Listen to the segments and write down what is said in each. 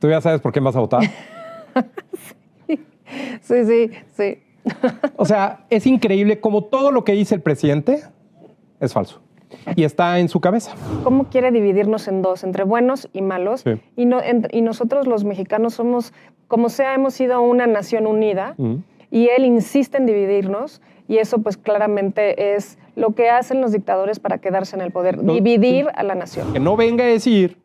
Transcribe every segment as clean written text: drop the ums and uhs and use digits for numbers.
¿Tú ya sabes por quién vas a votar? Sí. O sea, es increíble cómo todo lo que dice el presidente es falso. Y está en su cabeza. ¿Cómo quiere dividirnos en dos, entre buenos y malos? Sí. Y nosotros los mexicanos somos, como sea, hemos sido una nación unida, y él insiste en dividirnos, y eso pues claramente es lo que hacen los dictadores para quedarse en el poder, dividir a la nación. Que no venga a decir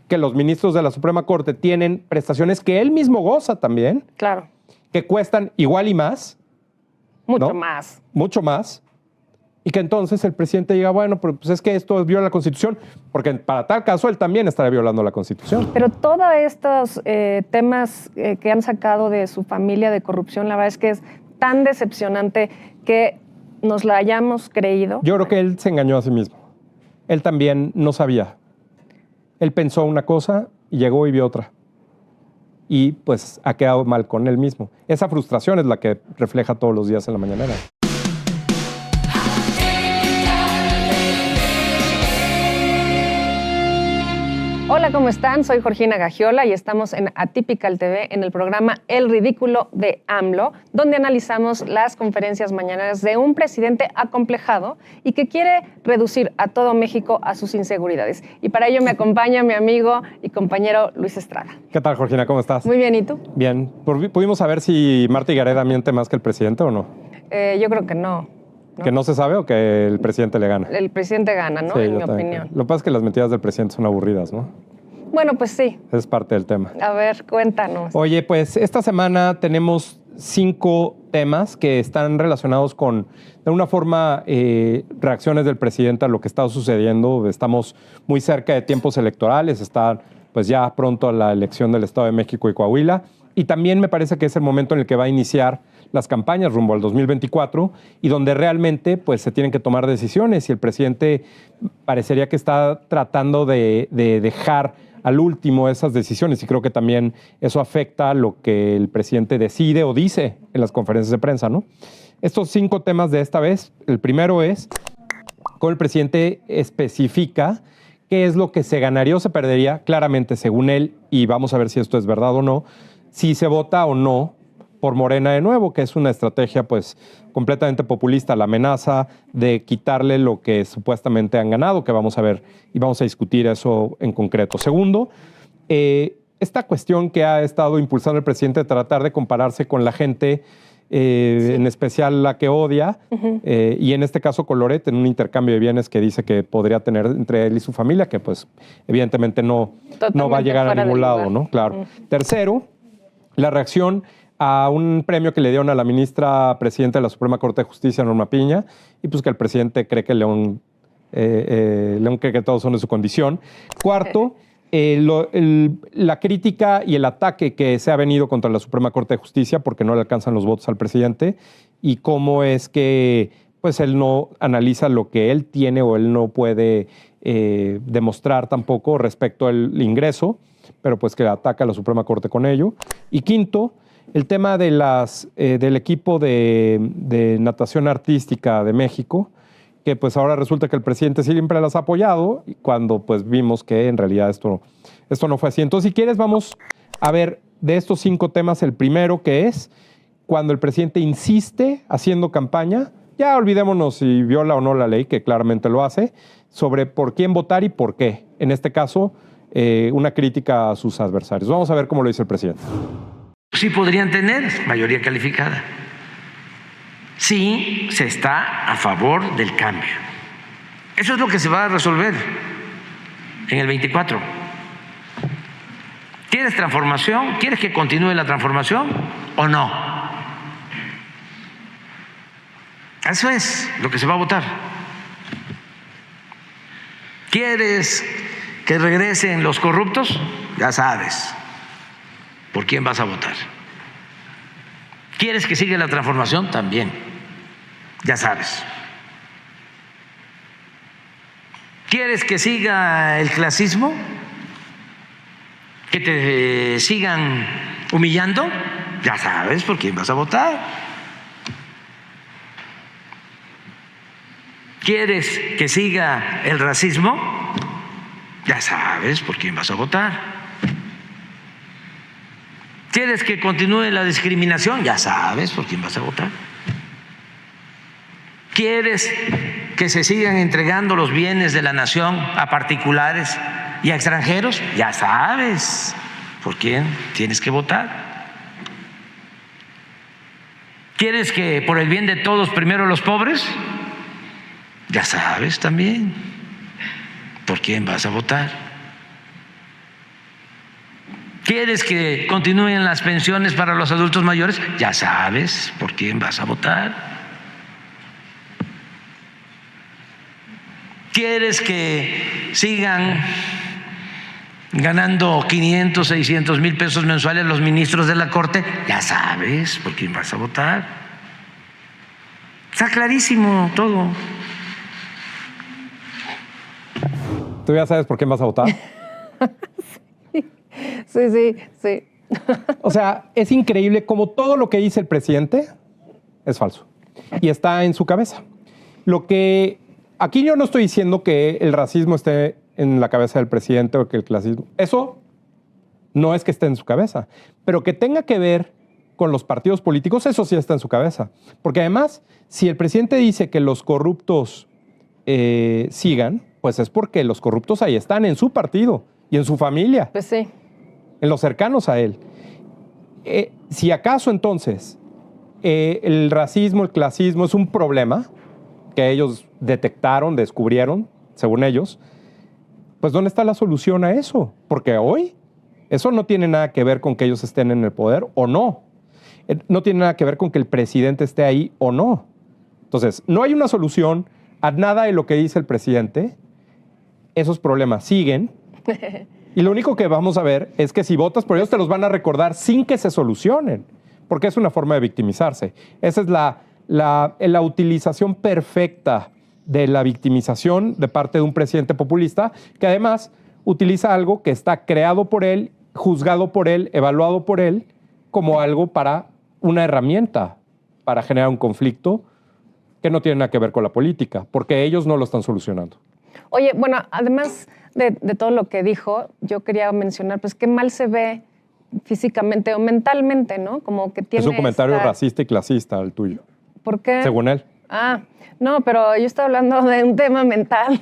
que los ministros de la Suprema Corte tienen prestaciones que él mismo goza también, Claro. que cuestan igual y más. Mucho ¿no? más. Mucho más. Y que entonces el presidente diga, bueno, pero pues es que esto viola la Constitución, porque para tal caso él también estará violando la Constitución. Pero todos estos temas que han sacado de su familia de corrupción, la verdad es que es tan decepcionante que nos la hayamos creído. Yo creo que él se engañó a sí mismo. Él también no sabía. Él pensó una cosa y llegó y vio otra. Y pues ha quedado mal con él mismo. Esa frustración es la que refleja todos los días en la mañanera. Hola, ¿cómo están? Soy Georgina Gagiola y estamos en Atypical TV en el programa El Ridículo de AMLO, donde analizamos las conferencias mañaneras de un presidente acomplejado y que quiere reducir a todo México a sus inseguridades. Y para ello me acompaña mi amigo y compañero Luis Estrada. ¿Qué tal, Georgina? ¿Cómo estás? Muy bien, ¿y tú? Bien. ¿Pudimos saber si Marta Gareda miente más que el presidente o no? Yo creo que no. ¿Que no se sabe o que el presidente le gana? El presidente gana, ¿no? Sí, en yo mi también opinión. creo. Lo que pasa es que las mentiras del presidente son aburridas, ¿no? Bueno, pues sí. Es parte del tema. A ver, cuéntanos. Oye, pues esta semana tenemos 5 temas que están relacionados con, de una forma, reacciones del presidente a lo que está sucediendo. Estamos muy cerca de tiempos electorales, está pues ya pronto la elección del Estado de México y Coahuila. Y también me parece que es el momento en el que va a iniciar las campañas rumbo al 2024 y donde realmente pues, se tienen que tomar decisiones. Y el presidente parecería que está tratando de dejar al último esas decisiones y creo que también eso afecta lo que el presidente decide o dice en las conferencias de prensa, ¿no? Estos 5 temas de esta vez, el primero es cómo el presidente especifica qué es lo que se ganaría o se perdería, claramente según él, y vamos a ver si esto es verdad o no, si se vota o no por Morena de nuevo, que es una estrategia pues completamente populista, la amenaza de quitarle lo que supuestamente han ganado, que vamos a ver y vamos a discutir eso en concreto. Segundo, esta cuestión que ha estado impulsando el presidente de tratar de compararse con la gente, sí, en especial la que odia, y en este caso con Loret, en un intercambio de bienes que dice que podría tener entre él y su familia, que pues evidentemente no va a llegar a ningún lado, ¿no? Claro. Tercero, la reacción a un premio que le dieron a la ministra presidenta de la Suprema Corte de Justicia, Norma Piña, y pues que el presidente cree que León cree que todos son de su condición. Cuarto, la crítica y el ataque que se ha venido contra la Suprema Corte de Justicia porque no le alcanzan los votos al presidente y cómo es que pues él no analiza lo que él tiene o él no puede demostrar tampoco respecto al ingreso, pero pues que ataca a la Suprema Corte con ello. Y quinto, el tema de del equipo de natación artística de México, que pues ahora resulta que el presidente siempre las ha apoyado, cuando pues vimos que en realidad esto no fue así. Entonces, si quieres, vamos a ver de estos 5 temas el primero, que es cuando el presidente insiste haciendo campaña, ya olvidémonos si viola o no la ley, que claramente lo hace, sobre por quién votar y por qué. En este caso, una crítica a sus adversarios. Vamos a ver cómo lo dice el presidente. Sí podrían tener mayoría calificada. Sí se está a favor del cambio. Eso es lo que se va a resolver en el 24. ¿Quieres transformación? ¿Quieres que continúe la transformación o no? Eso es lo que se va a votar. ¿Quieres que regresen los corruptos? Ya sabes por quién vas a votar. ¿Quieres que siga la transformación? También, ya sabes. ¿Quieres que siga el clasismo? ¿Que te sigan humillando? Ya sabes por quién vas a votar. ¿Quieres que siga el racismo? Ya sabes por quién vas a votar. ¿Quieres que continúe la discriminación? Ya sabes por quién vas a votar. ¿Quieres que se sigan entregando los bienes de la nación a particulares y a extranjeros? Ya sabes por quién tienes que votar. ¿Quieres que por el bien de todos primero los pobres? Ya sabes también por quién vas a votar. ¿Quieres que continúen las pensiones para los adultos mayores? Ya sabes por quién vas a votar. ¿Quieres que sigan ganando 500, 600 mil pesos mensuales los ministros de la Corte? Ya sabes por quién vas a votar. Está clarísimo todo. ¿Tú ya sabes por quién vas a votar? Sí. O sea, es increíble cómo todo lo que dice el presidente es falso y está en su cabeza. Aquí yo no estoy diciendo que el racismo esté en la cabeza del presidente o que el clasismo. Eso no es que esté en su cabeza, pero que tenga que ver con los partidos políticos, eso sí está en su cabeza. Porque además, si el presidente dice que los corruptos sigan, pues es porque los corruptos ahí están en su partido y en su familia. Pues sí. En los cercanos a él. Si acaso entonces el racismo, el clasismo es un problema que ellos detectaron, descubrieron, según ellos, pues ¿dónde está la solución a eso? Porque hoy eso no tiene nada que ver con que ellos estén en el poder o no. No tiene nada que ver con que el presidente esté ahí o no. Entonces, no hay una solución a nada de lo que dice el presidente. Esos problemas siguen. Y lo único que vamos a ver es que si votas por ellos te los van a recordar sin que se solucionen, porque es una forma de victimizarse. Esa es la utilización perfecta de la victimización de parte de un presidente populista que además utiliza algo que está creado por él, juzgado por él, evaluado por él, como algo para una herramienta para generar un conflicto que no tiene nada que ver con la política, porque ellos no lo están solucionando. Oye, bueno, además de todo lo que dijo, yo quería mencionar, pues qué mal se ve físicamente o mentalmente, ¿no? Como que tiene es un comentario racista y clasista el tuyo. ¿Por qué? Según él. Ah, no, pero yo estaba hablando de un tema mental.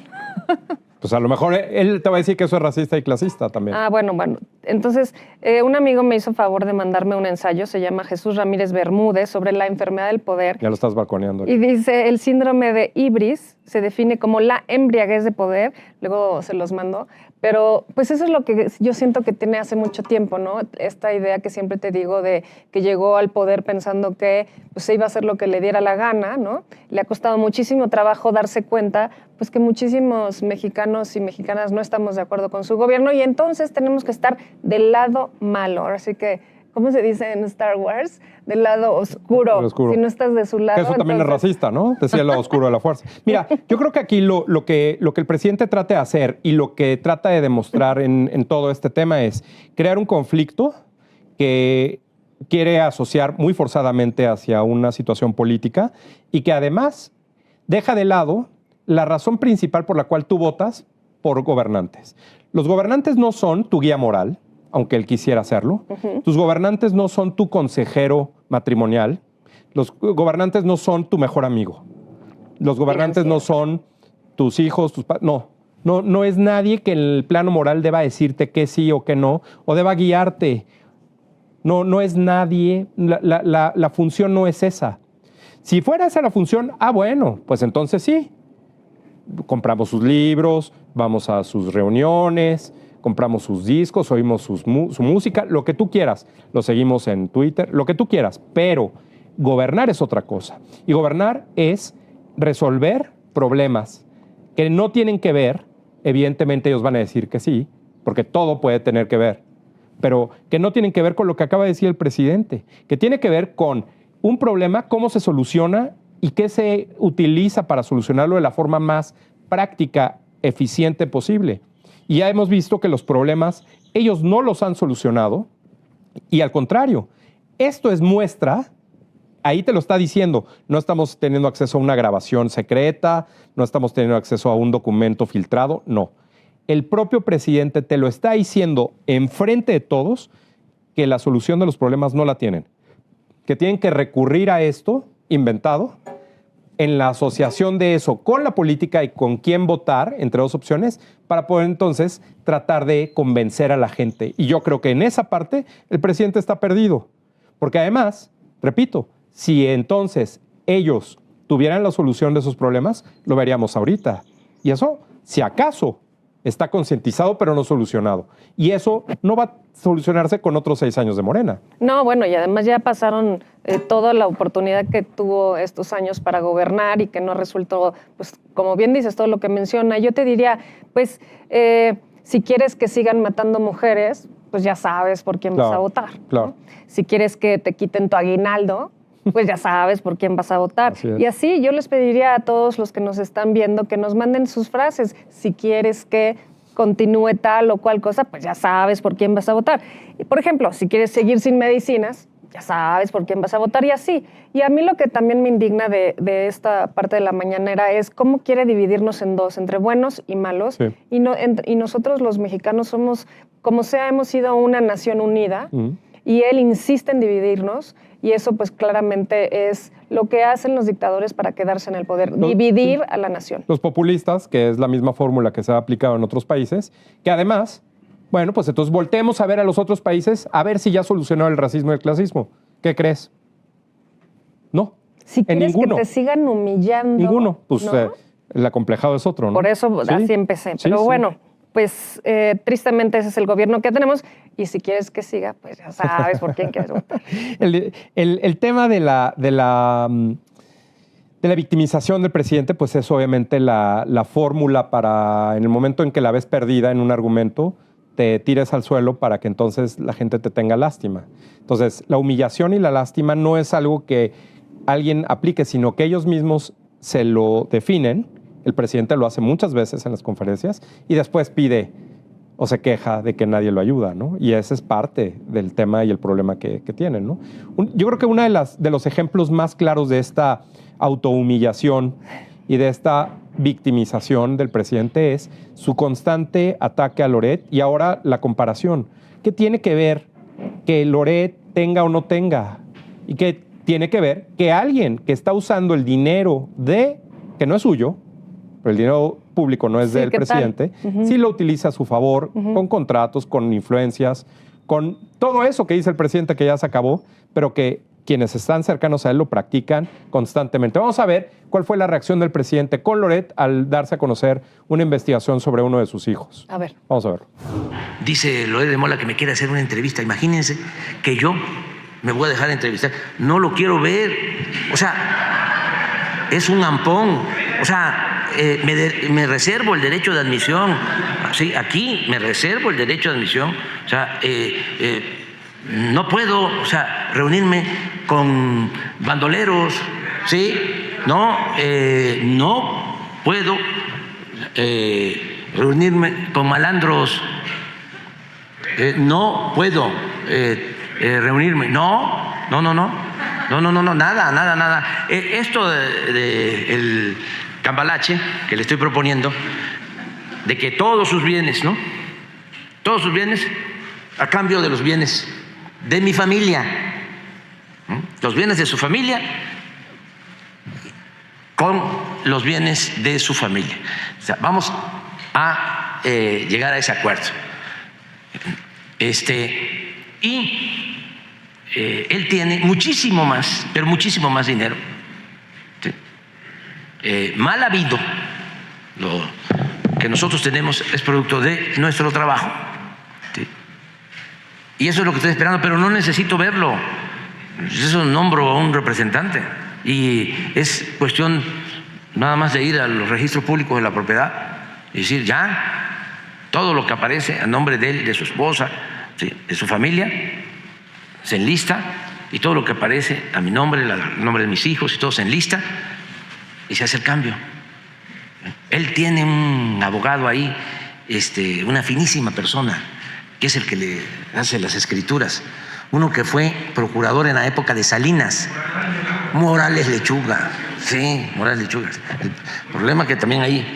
Pues a lo mejor él te va a decir que eso es racista y clasista también. Ah, bueno. Entonces, un amigo me hizo favor de mandarme un ensayo, se llama Jesús Ramírez Bermúdez, sobre la enfermedad del poder. Ya lo estás balconeando. Y dice, el síndrome de Ibris se define como la embriaguez de poder, luego se los mando, pero pues eso es lo que yo siento que tiene hace mucho tiempo, ¿no? Esta idea que siempre te digo de que llegó al poder pensando que pues, se iba a hacer lo que le diera la gana, ¿no? Le ha costado muchísimo trabajo darse cuenta pues que muchísimos mexicanos y mexicanas no estamos de acuerdo con su gobierno y entonces tenemos que estar del lado malo. Así que, ¿cómo se dice en Star Wars? Del lado oscuro. Si no estás de su lado. Que eso también entonces... es racista, ¿no? Decía el lado oscuro de la fuerza. Mira, yo creo que aquí lo que el presidente trata de hacer y lo que trata de demostrar en todo este tema es crear un conflicto que quiere asociar muy forzadamente hacia una situación política y que además deja de lado la razón principal por la cual tú votas por gobernantes. Los gobernantes no son tu guía moral, aunque él quisiera hacerlo. Tus gobernantes no son tu consejero matrimonial. Los gobernantes no son tu mejor amigo. Los gobernantes no son tus hijos, tus padres. No es nadie que en el plano moral deba decirte que sí o que no, o deba guiarte. No es nadie. La función no es esa. Si fuera esa la función, bueno, pues entonces sí. Compramos sus libros, vamos a sus reuniones, compramos sus discos, oímos su música, lo que tú quieras. Lo seguimos en Twitter, lo que tú quieras. Pero gobernar es otra cosa. Y gobernar es resolver problemas que no tienen que ver, evidentemente ellos van a decir que sí, porque todo puede tener que ver, pero que no tienen que ver con lo que acaba de decir el presidente, que tiene que ver con un problema, cómo se soluciona y qué se utiliza para solucionarlo de la forma más práctica, eficiente posible. Y ya hemos visto que los problemas, ellos no los han solucionado y al contrario, esto es muestra, ahí te lo está diciendo, no estamos teniendo acceso a una grabación secreta, no estamos teniendo acceso a un documento filtrado, no. El propio presidente te lo está diciendo enfrente de todos que la solución de los problemas no la tienen, que tienen que recurrir a esto inventado en la asociación de eso con la política y con quién votar, entre dos opciones, para poder entonces tratar de convencer a la gente. Y yo creo que en esa parte el presidente está perdido. Porque además, repito, si entonces ellos tuvieran la solución de esos problemas, lo veríamos ahorita. Y eso, si acaso, está concientizado pero no solucionado. Y eso no va a solucionarse con otros 6 años de Morena. No, bueno, y además ya pasaron toda la oportunidad que tuvo estos años para gobernar y que no resultó, pues como bien dices, todo lo que menciona. Yo te diría, pues, si quieres que sigan matando mujeres, pues ya sabes por quién vas a votar. Claro. Si quieres que te quiten tu aguinaldo, pues ya sabes por quién vas a votar. Y así yo les pediría a todos los que nos están viendo que nos manden sus frases. Si quieres que continúe tal o cual cosa, pues ya sabes por quién vas a votar. Y, por ejemplo, si quieres seguir sin medicinas, ya sabes por quién vas a votar y así. Y a mí lo que también me indigna de esta parte de la mañanera es cómo quiere dividirnos en dos, entre buenos y malos. Sí. Y nosotros los mexicanos somos, como sea, hemos sido una nación unida. Y él insiste en dividirnos y eso pues claramente es lo que hacen los dictadores para quedarse en el poder, dividir a la nación. Los populistas, que es la misma fórmula que se ha aplicado en otros países, que además, bueno, pues entonces volteemos a ver a los otros países a ver si ya solucionó el racismo y el clasismo. ¿Qué crees? No, si en ninguno. Que te sigan humillando. Ninguno, pues ¿no? el acomplejado es otro, ¿no? Por eso ¿Sí? Así empecé. Pero bueno, pues tristemente ese es el gobierno que tenemos y si quieres que siga, pues ya sabes por quién quieres votar. El tema de la victimización del presidente, pues es obviamente la fórmula para, en el momento en que la ves perdida en un argumento, te tires al suelo para que entonces la gente te tenga lástima. Entonces, la humillación y la lástima no es algo que alguien aplique, sino que ellos mismos se lo definen. El presidente lo hace muchas veces en las conferencias y después pide o se queja de que nadie lo ayuda, ¿no? Y ese es parte del tema y el problema que tienen, ¿no? Yo creo que uno de los ejemplos más claros de esta autohumillación y de esta victimización del presidente es su constante ataque a Loret y ahora la comparación. ¿Qué tiene que ver que Loret tenga o no tenga? ¿Y qué tiene que ver que alguien que está usando el dinero que no es suyo, pero el dinero público no es del presidente, sí lo utiliza a su favor, con contratos, con influencias, con todo eso que dice el presidente que ya se acabó, pero que quienes están cercanos a él lo practican constantemente? Vamos a ver cuál fue la reacción del presidente con Loret al darse a conocer una investigación sobre uno de sus hijos. A ver. Vamos a verlo. Dice Loret de Mola que me quiere hacer una entrevista. Imagínense que yo me voy a dejar de entrevistar. No lo quiero ver. O sea, es un ampón. O sea, me reservo el derecho de admisión. Sí, aquí me reservo el derecho de admisión. O sea, no puedo, o sea, reunirme con bandoleros, ¿sí? No puedo reunirme con malandros. No puedo reunirme. No, nada. Esto del cambalache que le estoy proponiendo, de que todos sus bienes, ¿no? Todos sus bienes a cambio de los bienes de mi familia, los bienes de su familia con los bienes de su familia. O sea, vamos a llegar a ese acuerdo. Y él tiene muchísimo más, pero muchísimo más dinero. ¿Sí? Mal habido, lo que nosotros tenemos es producto de nuestro trabajo. ¿Sí? Y eso es lo que estoy esperando, pero no necesito verlo. Eso nombro a un representante. Y es cuestión nada más de ir a los registros públicos de la propiedad y decir, ya, todo lo que aparece a nombre de él, de su esposa, ¿sí?, de su familia, se enlista, y todo lo que aparece a mi nombre, el nombre de mis hijos, y todo se enlista, y se hace el cambio. Él tiene un abogado ahí, una finísima persona, que es el que le hace las escrituras, uno que fue procurador en la época de Salinas, Morales Lechuga, sí, Morales Lechuga. El problema que también ahí,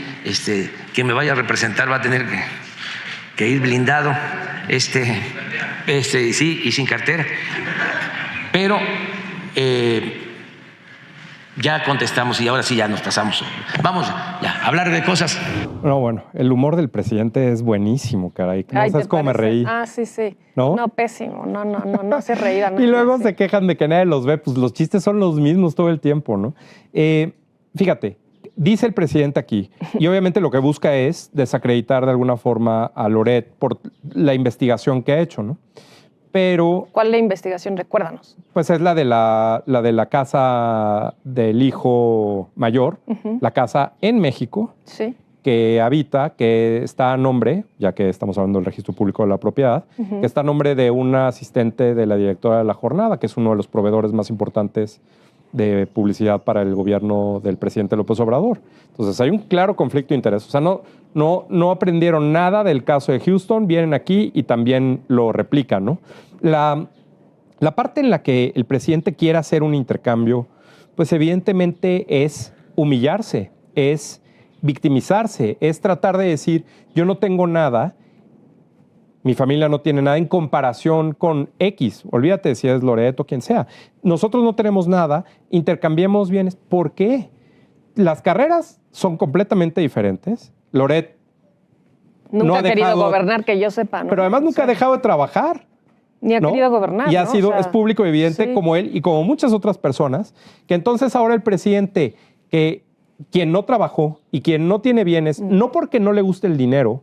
quien me vaya a representar va a tener que ir blindado, Sí, y sin cartera. Pero ya contestamos y ahora sí ya nos pasamos. Vamos ya a hablar de cosas. No, bueno, el humor del presidente es buenísimo, caray. No sabes cómo me reí. Ah, sí, sí. ¿No? No, pésimo. No hace reír a nadie. Y luego sí. se quejan de que nadie los ve. Pues los chistes son los mismos todo el tiempo, ¿no? Fíjate, dice el presidente aquí, y obviamente lo que busca es desacreditar de alguna forma a Loret por la investigación que ha hecho, ¿no? Pero ¿Cuál es la investigación? Recuérdanos. pues es la de la casa del hijo mayor, la casa en México, Sí. que habita, que está a nombre, ya que estamos hablando del registro público de la propiedad, que está a nombre de una asistente de la directora de La Jornada, que es uno de los proveedores más importantes de publicidad para el gobierno del presidente López Obrador. Entonces hay un claro conflicto de interés. O sea, no aprendieron nada del caso de Houston, vienen aquí y también lo replican, ¿no? La parte en la que el presidente quiere hacer un intercambio, pues evidentemente es humillarse, es victimizarse, es tratar de decir, yo no tengo nada, mi familia no tiene nada en comparación con X. Olvídate si es Loret o quien sea. Nosotros no tenemos nada, intercambiemos bienes. ¿Por qué? Las carreras son completamente diferentes. Loret Nunca no ha querido gobernar, que yo sepa, ¿no? Pero además nunca ha dejado de trabajar. Ni ha ¿no? querido gobernar, Y ha ¿no? sido, O sea, es público y evidente sí. como él y como muchas otras personas, que entonces ahora el presidente, que quien no trabajó y quien no tiene bienes, no porque no le guste el dinero,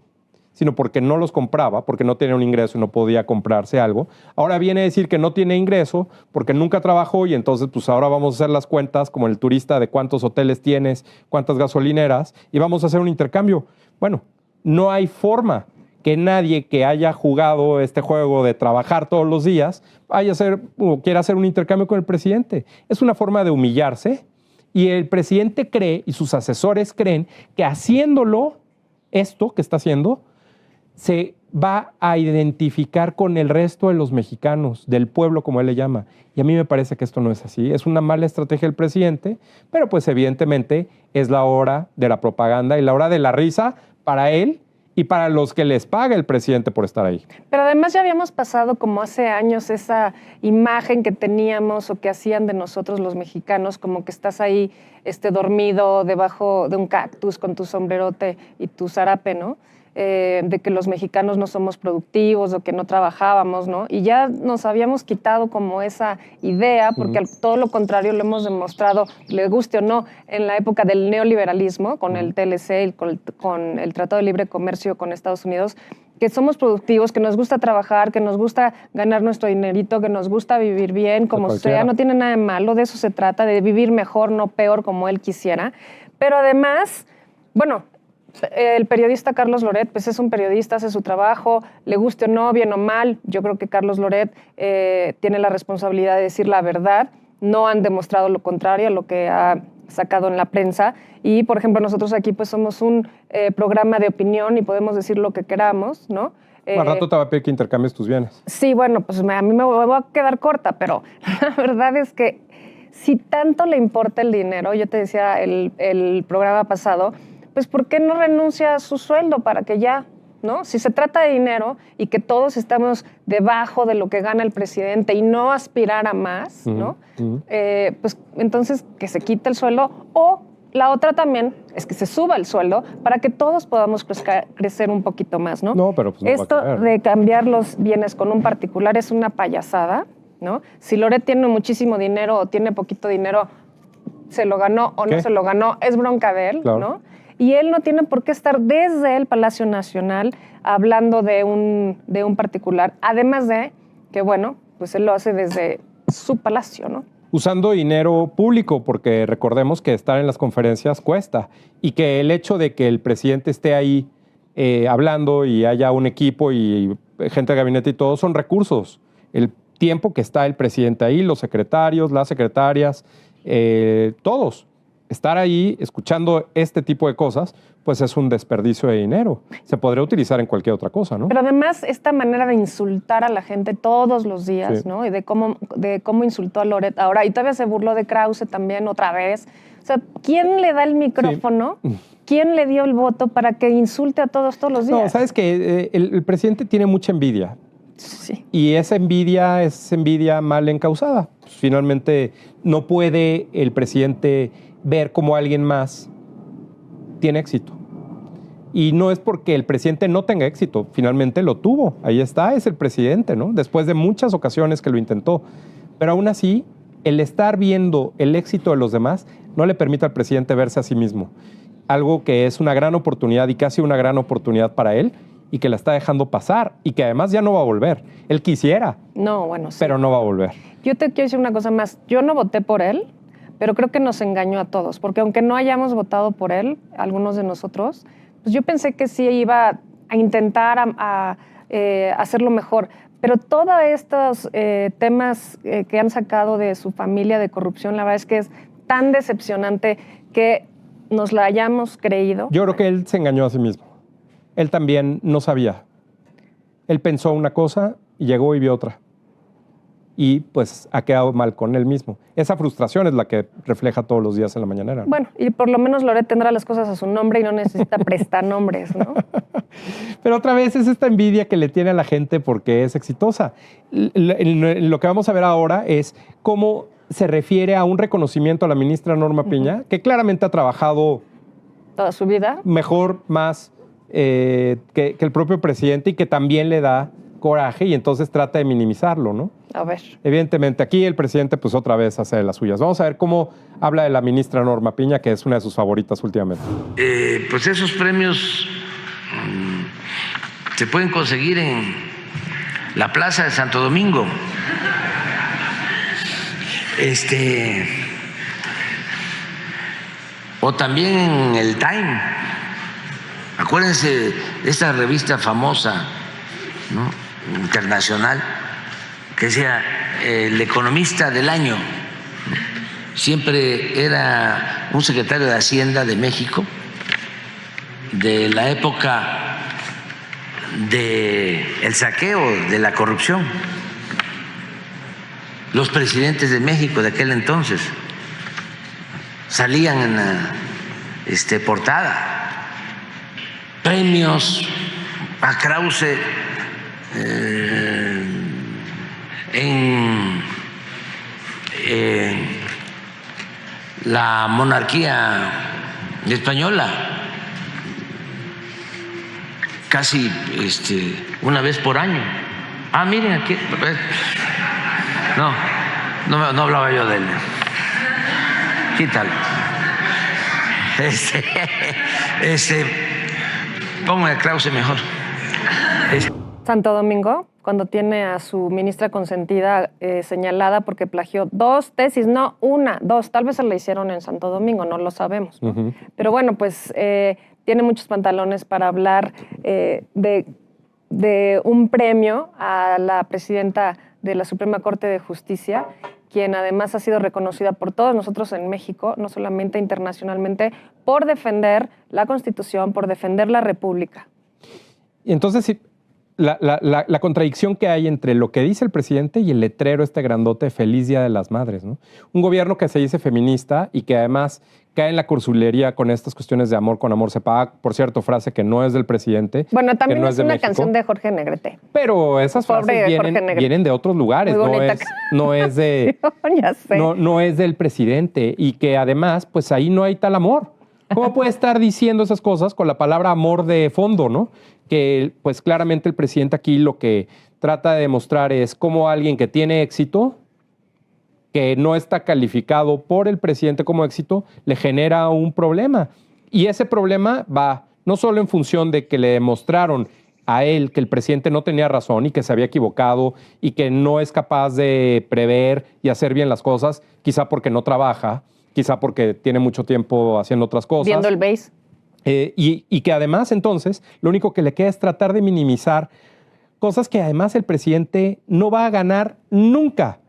sino porque no los compraba, porque no tenía un ingreso y no podía comprarse algo. Ahora viene a decir que no tiene ingreso porque nunca trabajó y entonces pues ahora vamos a hacer las cuentas como el turista de cuántos hoteles tienes, cuántas gasolineras y vamos a hacer un intercambio. Bueno, no hay forma que nadie que haya jugado este juego de trabajar todos los días vaya a hacer o quiera hacer un intercambio con el presidente. Es una forma de humillarse y el presidente cree y sus asesores creen que haciéndolo, esto que está haciendo, se va a identificar con el resto de los mexicanos, del pueblo, como él le llama. Y a mí me parece que esto no es así. Es una mala estrategia del presidente, pero pues evidentemente es la hora de la propaganda y la hora de la risa para él y para los que les paga el presidente por estar ahí. Pero además ya habíamos pasado como hace años esa imagen que teníamos o que hacían de nosotros los mexicanos, como que estás ahí dormido debajo de un cactus con tu sombrerote y tu zarape, ¿no? De que los mexicanos no somos productivos o que no trabajábamos, ¿no? Y ya nos habíamos quitado como esa idea, porque todo lo contrario lo hemos demostrado, le guste o no, en la época del neoliberalismo, con el TLC, con el Tratado de Libre Comercio con Estados Unidos, que somos productivos, que nos gusta trabajar, que nos gusta ganar nuestro dinerito, que nos gusta vivir bien, como sea, no tiene nada de malo, de eso se trata, de vivir mejor, no peor, como él quisiera. Pero además, bueno, el periodista Carlos Loret, pues es un periodista, hace su trabajo, le guste o no, bien o mal. Yo creo que Carlos Loret tiene la responsabilidad de decir la verdad. No han demostrado lo contrario a lo que ha sacado en la prensa. Y, por ejemplo, nosotros aquí pues somos un programa de opinión y podemos decir lo que queramos, ¿no? Al rato te va a pedir que intercambies tus bienes. Sí, bueno, pues a mí me voy a quedar corta, pero la verdad es que si tanto le importa el dinero, yo te decía el programa pasado, pues ¿por qué no renuncia a su sueldo para que ya, ¿no? Si se trata de dinero y que todos estamos debajo de lo que gana el presidente y no aspirar a más, ¿no? Pues entonces que se quite el sueldo o la otra también es que se suba el sueldo para que todos podamos crecer un poquito más, ¿no? No, pero pues no esto va a caer. de cambiar los bienes con un particular es una payasada, ¿no? Si Loret tiene muchísimo dinero o tiene poquito dinero, se lo ganó o no se lo ganó, es bronca de él, Claro. ¿no? Y él no tiene por qué estar desde el Palacio Nacional hablando de un particular, además de que, bueno, pues él lo hace desde su palacio, ¿no? Usando dinero público, porque recordemos que estar en las conferencias cuesta y que el hecho de que el presidente esté ahí hablando y haya un equipo y gente de gabinete y todo son recursos. El tiempo que está el presidente ahí, los secretarios, las secretarias, todos. Estar ahí escuchando este tipo de cosas, pues es un desperdicio de dinero. Se podría utilizar en cualquier otra cosa, ¿no? Pero además esta manera de insultar a la gente todos los días, Sí. ¿no? Y de cómo insultó a Loret ahora. Y todavía se burló de Krause también otra vez. O sea, ¿quién le da el micrófono? Sí. ¿Quién le dio el voto para que insulte a todos los días? No, sabes que el presidente tiene mucha envidia. Sí. Y esa envidia es envidia mal encausada. Pues, finalmente no puede el presidente ver cómo alguien más tiene éxito. Y no es porque el presidente no tenga éxito, finalmente lo tuvo. Ahí está, es el presidente, ¿no? Después de muchas ocasiones que lo intentó. Pero aún así, el estar viendo el éxito de los demás no le permite al presidente verse a sí mismo. Algo que es una gran oportunidad y casi una gran oportunidad para él y que la está dejando pasar y que además ya no va a volver. Él quisiera, No, bueno, sí. pero no va a volver. Yo te quiero decir una cosa más. Yo no voté por él, pero creo que nos engañó a todos, porque aunque no hayamos votado por él, algunos de nosotros, pues yo pensé que sí iba a intentar hacerlo mejor. Pero todos estos temas que han sacado de su familia de corrupción, la verdad es que es tan decepcionante que nos la hayamos creído. Yo creo que él se engañó a sí mismo. Él también no sabía. Él pensó una cosa y llegó y vio otra. Y pues ha quedado mal con él mismo. Esa frustración es la que refleja todos los días en la mañanera. Bueno, y por lo menos Loret tendrá las cosas a su nombre y no necesita prestar nombres, ¿no? Pero otra vez es esta envidia que le tiene a la gente porque es exitosa. Lo que vamos a ver ahora es cómo se refiere a un reconocimiento a la ministra Norma Piña, que claramente ha trabajado Toda su vida. mejor, más que el propio presidente y que también le da coraje y entonces trata de minimizarlo, ¿no? A ver. Evidentemente, aquí el presidente pues otra vez hace de las suyas. Vamos a ver cómo habla de la ministra Norma Piña, que es una de sus favoritas últimamente. Pues esos premios se pueden conseguir en la Plaza de Santo Domingo. O también en el Time. Acuérdense de esta revista famosa, ¿no?, internacional, que decía el economista del año. Siempre era un secretario de Hacienda de México de la época del saqueo, de la corrupción. Los presidentes de México de aquel entonces salían en la portada. Premios a Krause en la monarquía española, casi una vez por año. Miren aquí. No hablaba yo de él. Quítalo. Ponme a Krause mejor. Santo Domingo, cuando tiene a su ministra consentida señalada porque plagió 2 tesis, no una, 2. Tal vez se la hicieron en Santo Domingo, no lo sabemos, ¿no? Uh-huh. Pero bueno, pues tiene muchos pantalones para hablar de un premio a la presidenta de la Suprema Corte de Justicia, quien además ha sido reconocida por todos nosotros en México, no solamente internacionalmente, por defender la Constitución, por defender la República. Y entonces, sí, la contradicción que hay entre lo que dice el presidente y el letrero grandote, Feliz Día de las Madres, ¿no? Un gobierno que se dice feminista y que además cae en la cursulería con estas cuestiones de amor con amor se paga. Por cierto, frase que no es del presidente. Bueno, también no es de una México, canción de Jorge Negrete. Pero esas frases vienen de otros lugares, no es del presidente. Y que además, pues ahí no hay tal amor. ¿Cómo puede estar diciendo esas cosas con la palabra amor de fondo, no? Que pues claramente el presidente aquí lo que trata de demostrar es cómo alguien que tiene éxito, que no está calificado por el presidente como éxito, le genera un problema. Y ese problema va no solo en función de que le demostraron a él que el presidente no tenía razón y que se había equivocado y que no es capaz de prever y hacer bien las cosas, quizá porque no trabaja, quizá porque tiene mucho tiempo haciendo otras cosas. Viendo el base. Y que además, entonces, lo único que le queda es tratar de minimizar cosas que además el presidente no va a ganar nunca.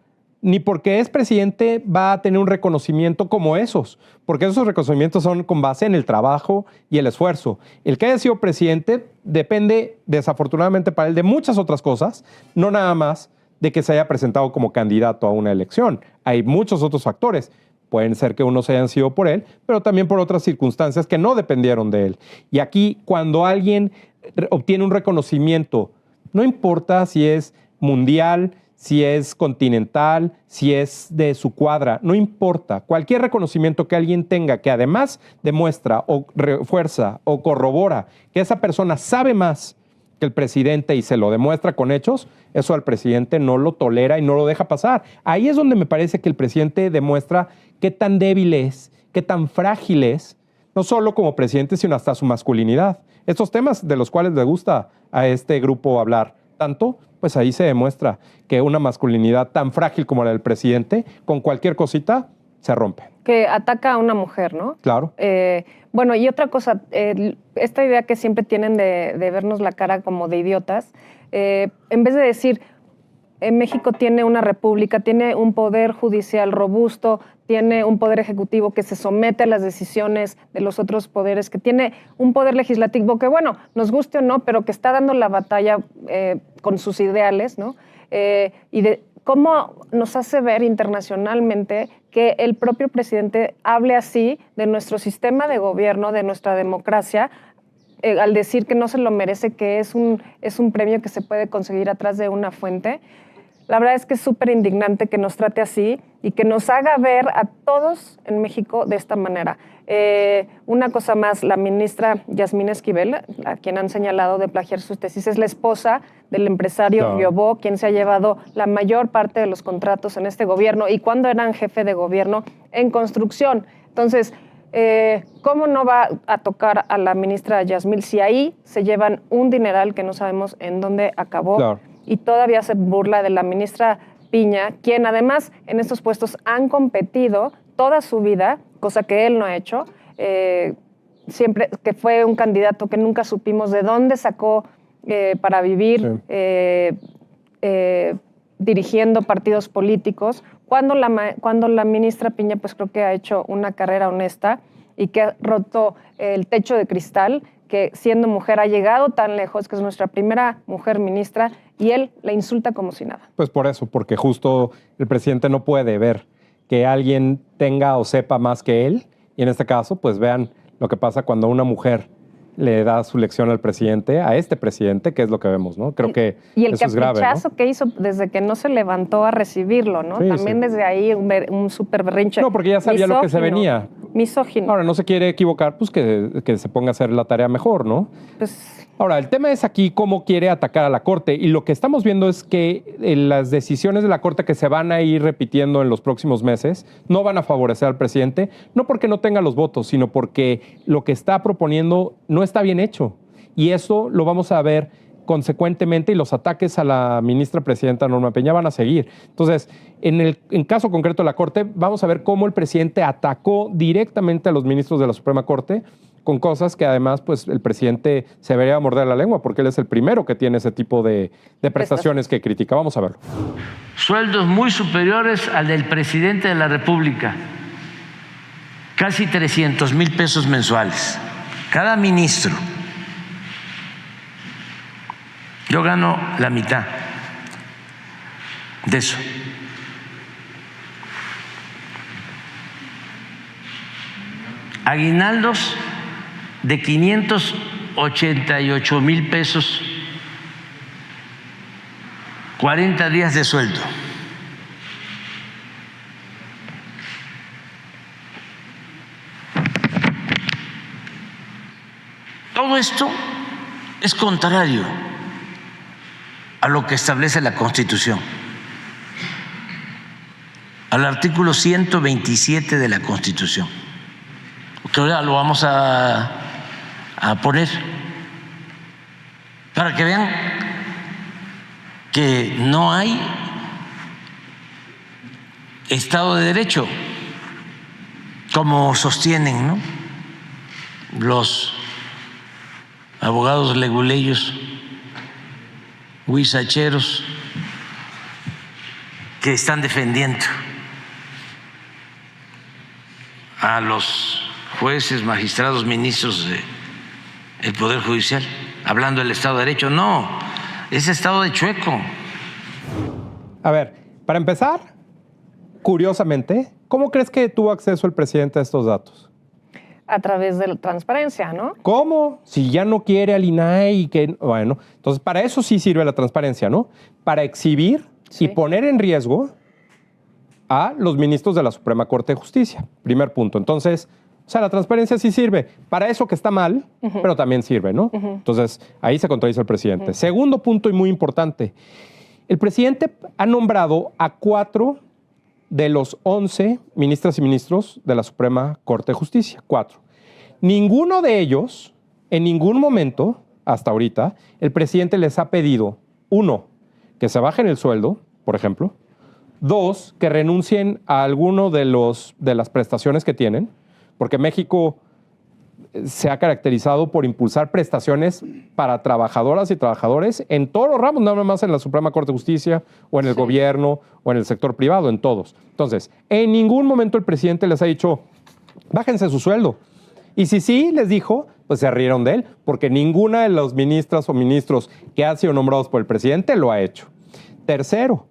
Ni porque es presidente va a tener un reconocimiento como esos, porque esos reconocimientos son con base en el trabajo y el esfuerzo. El que haya sido presidente depende, desafortunadamente para él, de muchas otras cosas, no nada más de que se haya presentado como candidato a una elección. Hay muchos otros factores. Pueden ser que unos hayan sido por él, pero también por otras circunstancias que no dependieron de él. Y aquí, cuando alguien obtiene un reconocimiento No importa si es mundial, si es continental, si es de su cuadra, no importa. Cualquier reconocimiento que alguien tenga que además demuestra o refuerza o corrobora que esa persona sabe más que el presidente y se lo demuestra con hechos, eso al presidente no lo tolera y no lo deja pasar. Ahí es donde me parece que el presidente demuestra qué tan débil es, qué tan frágil es, no solo como presidente, sino hasta su masculinidad. Estos temas de los cuales le gusta a este grupo hablar tanto, pues ahí se demuestra que una masculinidad tan frágil como la del presidente, con cualquier cosita, se rompe. Que ataca a una mujer, ¿no? Claro. Bueno, y otra cosa, esta idea que siempre tienen de vernos la cara como de idiotas, en vez de decir, México tiene una república, tiene un poder judicial robusto, tiene un poder ejecutivo que se somete a las decisiones de los otros poderes, que tiene un poder legislativo que, bueno, nos guste o no, pero que está dando la batalla con sus ideales, ¿no? Y de cómo nos hace ver internacionalmente que el propio presidente hable así de nuestro sistema de gobierno, de nuestra democracia, al decir que no se lo merece, que es un premio que se puede conseguir atrás de una fuente. La verdad es que es súper indignante que nos trate así y que nos haga ver a todos en México de esta manera. Una cosa más, la ministra Yasmín Esquivel, a quien han señalado de plagiar sus tesis, es la esposa del empresario Riobó, quien se ha llevado la mayor parte de los contratos en este gobierno y cuando eran jefe de gobierno en construcción. Entonces, ¿cómo no va a tocar a la ministra Yasmín si ahí se llevan un dineral que no sabemos en dónde acabó? Claro. Y todavía se burla de la ministra Piña, quien además en estos puestos han competido toda su vida, cosa que él no ha hecho, siempre que fue un candidato que nunca supimos de dónde sacó para vivir, dirigiendo partidos políticos, cuando la ministra Piña pues creo que ha hecho una carrera honesta y que ha roto el techo de cristal, que siendo mujer ha llegado tan lejos, que es nuestra primera mujer ministra, y él la insulta como si nada. Pues por eso, porque justo el presidente no puede ver que alguien tenga o sepa más que él, y en este caso, pues vean lo que pasa cuando una mujer le da su lección al presidente, a este presidente, que es lo que vemos, ¿no? Creo que eso es grave, ¿no? Y el caprichazo que hizo desde que no se levantó a recibirlo, ¿no? Sí, también desde ahí un súper berrinche. No, porque ya sabía lo que se venía. Misógino. Ahora, no se quiere equivocar, pues que se ponga a hacer la tarea mejor, ¿no? Pues... Ahora, el tema es aquí cómo quiere atacar a la Corte, y lo que estamos viendo es que las decisiones de la Corte que se van a ir repitiendo en los próximos meses no van a favorecer al presidente, no porque no tenga los votos, sino porque lo que está proponiendo no está bien hecho. Y eso lo vamos a ver consecuentemente, y los ataques a la ministra presidenta Norma Piña van a seguir. Entonces, en caso concreto de la Corte, vamos a ver cómo el presidente atacó directamente a los ministros de la Suprema Corte con cosas que además pues el presidente se debería morder la lengua, porque él es el primero que tiene ese tipo de prestaciones que critica. Vamos a verlo. Sueldos muy superiores al del presidente de la República, casi 300,000 pesos mensuales. Cada ministro. Yo gano la mitad de eso. Aguinaldos de 588,000 pesos, 40 días de sueldo. Todo esto es contrario a lo que establece la Constitución, al artículo 127 de la Constitución, que ahora lo vamos a poner para que vean que no hay Estado de Derecho, como sostienen, ¿no?, los abogados leguleyos, huizacheros, que están defendiendo a los jueces, magistrados, ministros del Poder Judicial, hablando del Estado de Derecho. No, es Estado de chueco. A ver, para empezar, curiosamente, ¿cómo crees que tuvo acceso el presidente a estos datos? a través de la transparencia, ¿no? ¿Cómo? Si ya no quiere al INAI y que... Bueno, entonces para eso sí sirve la transparencia, ¿no? Para exhibir Sí. y poner en riesgo a los ministros de la Suprema Corte de Justicia. Primer punto. Entonces, o sea, la transparencia sí sirve. Para eso que está mal, pero también sirve, ¿no? Entonces, ahí se contradice el presidente. Segundo punto y muy importante. El presidente ha nombrado a 4 de los 11 ministras y ministros de la Suprema Corte de Justicia. 4. Ninguno de ellos, en ningún momento, hasta ahorita, el presidente les ha pedido, 1, que se bajen el sueldo, por ejemplo. 2, que renuncien a alguno de las prestaciones que tienen, porque México se ha caracterizado por impulsar prestaciones para trabajadoras y trabajadores en todos los ramos, no nada más en la Suprema Corte de Justicia o en el gobierno o en el sector privado, en todos. Entonces, en ningún momento el presidente les ha dicho, bájense su sueldo. Y si sí les dijo, pues se rieron de él, porque ninguna de las ministras o ministros que han sido nombrados por el presidente lo ha hecho. Tercero,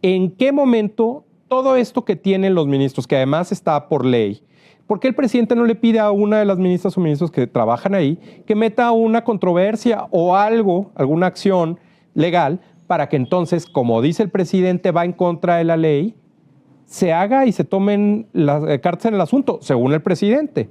¿en qué momento todo esto que tienen los ministros, que además está por ley, ¿por qué el presidente no le pide a una de las ministras o ministros que trabajan ahí que meta una controversia o algo, alguna acción legal, para que entonces, como dice el presidente, va en contra de la ley, se haga y se tomen las cartas en el asunto, según el presidente?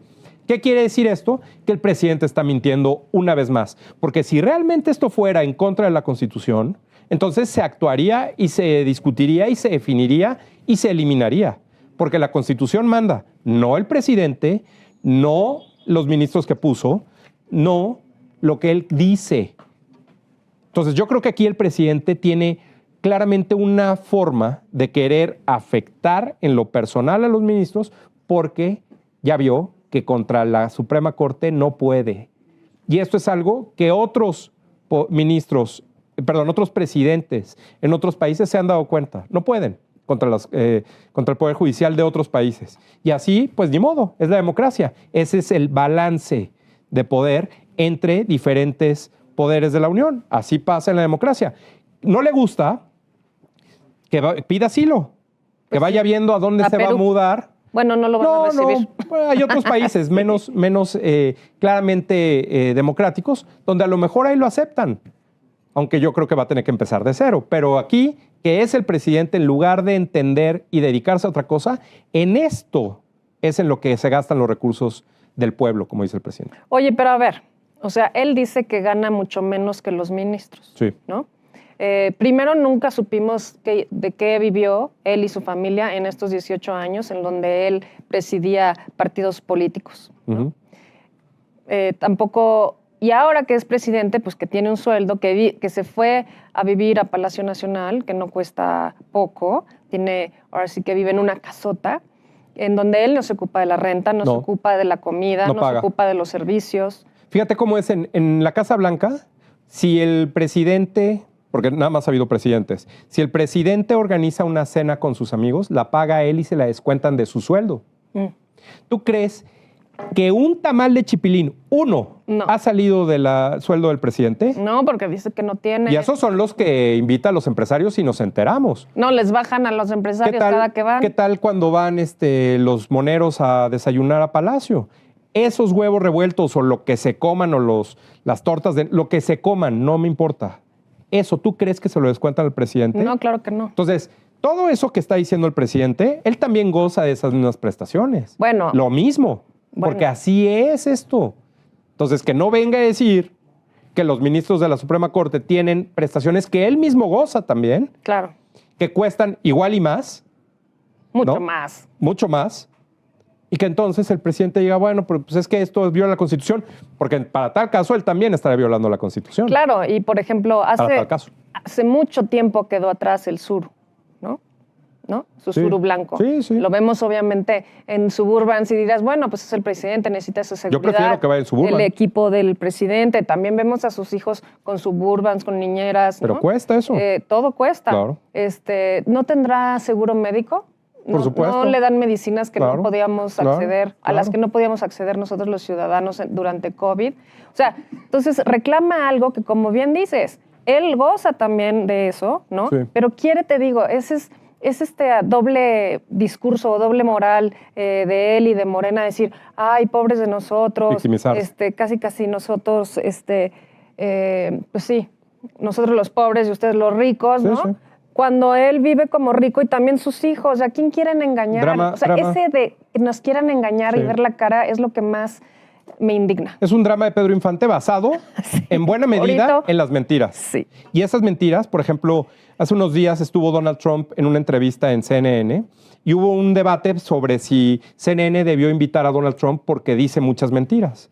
¿Qué quiere decir esto? Que el presidente está mintiendo una vez más. Porque si realmente esto fuera en contra de la Constitución, entonces se actuaría y se discutiría y se definiría y se eliminaría. Porque la Constitución manda, no el presidente, no los ministros que puso, no lo que él dice. Entonces yo creo que aquí el presidente tiene claramente una forma de querer afectar en lo personal a los ministros porque ya vio que contra la Suprema Corte no puede. Y esto es algo que otros presidentes en otros países se han dado cuenta. No pueden contra el Poder Judicial de otros países. Y así, pues ni modo, es la democracia. Ese es el balance de poder entre diferentes poderes de la Unión. Así pasa en la democracia. No le gusta que pida asilo, que vaya viendo a dónde se va a mudar. Bueno, no lo van a recibir. No, hay otros países menos claramente democráticos donde a lo mejor ahí lo aceptan, aunque yo creo que va a tener que empezar de cero. Pero aquí, que es el presidente, en lugar de entender y dedicarse a otra cosa, en esto es en lo que se gastan los recursos del pueblo, como dice el presidente. Oye, pero a ver, o sea, él dice que gana mucho menos que los ministros, Sí. ¿no? Primero, nunca supimos de qué vivió él y su familia en estos 18 años en donde él presidía partidos políticos, ¿no? Tampoco, y ahora que es presidente, pues que tiene un sueldo, que se fue a vivir a Palacio Nacional, que no cuesta poco, ahora sí que vive en una casota, en donde él no se ocupa de la renta, no se ocupa de la comida, no se ocupa de los servicios. Fíjate cómo es en la Casa Blanca, si el presidente... porque nada más ha habido presidentes. Si el presidente organiza una cena con sus amigos, la paga él y se la descuentan de su sueldo. ¿Tú crees que un tamal de chipilín, ha salido del sueldo del presidente? No, porque dice que no tiene. Y esos son los que invita a los empresarios y nos enteramos. No, les bajan a los empresarios cada que van. ¿Qué tal cuando van los moneros a desayunar a Palacio? Esos huevos revueltos o lo que se coman o las tortas, lo que se coman, no me importa. ¿Eso tú crees que se lo descuentan al presidente? No, claro que no. Entonces, todo eso que está diciendo el presidente, él también goza de esas mismas prestaciones. Bueno. Lo mismo, porque así es esto. Entonces, que no venga a decir que los ministros de la Suprema Corte tienen prestaciones que él mismo goza también. Claro. Que cuestan igual y más. Mucho más. Mucho más. Y que entonces el presidente diga, bueno, pero pues es que esto viola la Constitución, porque para tal caso él también estaría violando la Constitución. Claro, y por ejemplo, hace mucho tiempo quedó atrás el suru, ¿no? Su suru blanco. Sí, sí. Lo vemos obviamente en Suburbans y dirás, bueno, pues es el presidente, necesita esa seguridad. Yo prefiero que vaya en Suburban. El equipo del presidente. También vemos a sus hijos con Suburbans, con niñeras, Pero cuesta eso. Todo cuesta. Claro. ¿No tendrá seguro médico? Por supuesto. No le dan medicinas que no podíamos acceder, a las claro. que no podíamos acceder nosotros los ciudadanos durante COVID. O sea, entonces reclama algo que, como bien dices, él goza también de eso, ¿no? Sí. Pero quiere, te digo, ese es es doble discurso o doble moral de él y de Morena, decir, ay, pobres de nosotros, casi nosotros, pues sí, nosotros los pobres y ustedes los ricos, ¿no? Sí. Cuando él vive como rico y también sus hijos, ¿a quién quieren engañar? Drama. Ese de que nos quieran engañar y ver la cara es lo que más me indigna. Es un drama de Pedro Infante basado en buena medida en las mentiras. Sí. Y esas mentiras, por ejemplo, hace unos días estuvo Donald Trump en una entrevista en CNN y hubo un debate sobre si CNN debió invitar a Donald Trump porque dice muchas mentiras.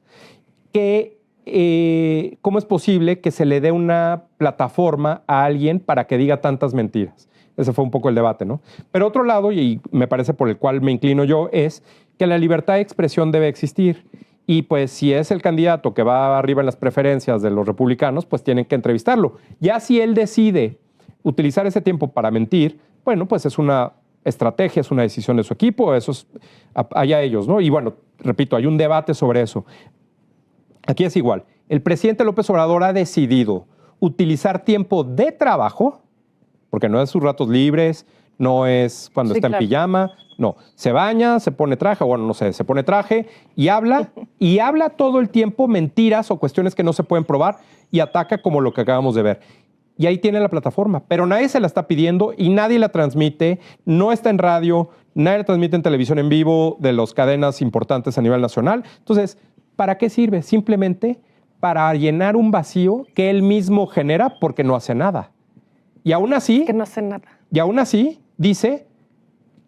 ¿Cómo es posible que se le dé una plataforma a alguien para que diga tantas mentiras? Ese fue un poco el debate, ¿no? Pero otro lado, y me parece por el cual me inclino yo, es que la libertad de expresión debe existir. Y pues si es el candidato que va arriba en las preferencias de los republicanos, pues tienen que entrevistarlo. Ya si él decide utilizar ese tiempo para mentir, bueno, pues es una estrategia, es una decisión de su equipo, eso es allá ellos, ¿no? Y bueno, repito, hay un debate sobre eso. Aquí es igual. El presidente López Obrador ha decidido utilizar tiempo de trabajo, porque no es sus ratos libres, no es cuando está en pijama, no. Se baña, se pone traje, bueno, no sé, se pone traje y habla todo el tiempo mentiras o cuestiones que no se pueden probar y ataca como lo que acabamos de ver. Y ahí tiene la plataforma, pero nadie se la está pidiendo y nadie la transmite, no está en radio, nadie la transmite en televisión en vivo de las cadenas importantes a nivel nacional. Entonces, ¿para qué sirve? Simplemente para llenar un vacío que él mismo genera porque no hace nada. Y aún así... Que no hace nada. Y aún así dice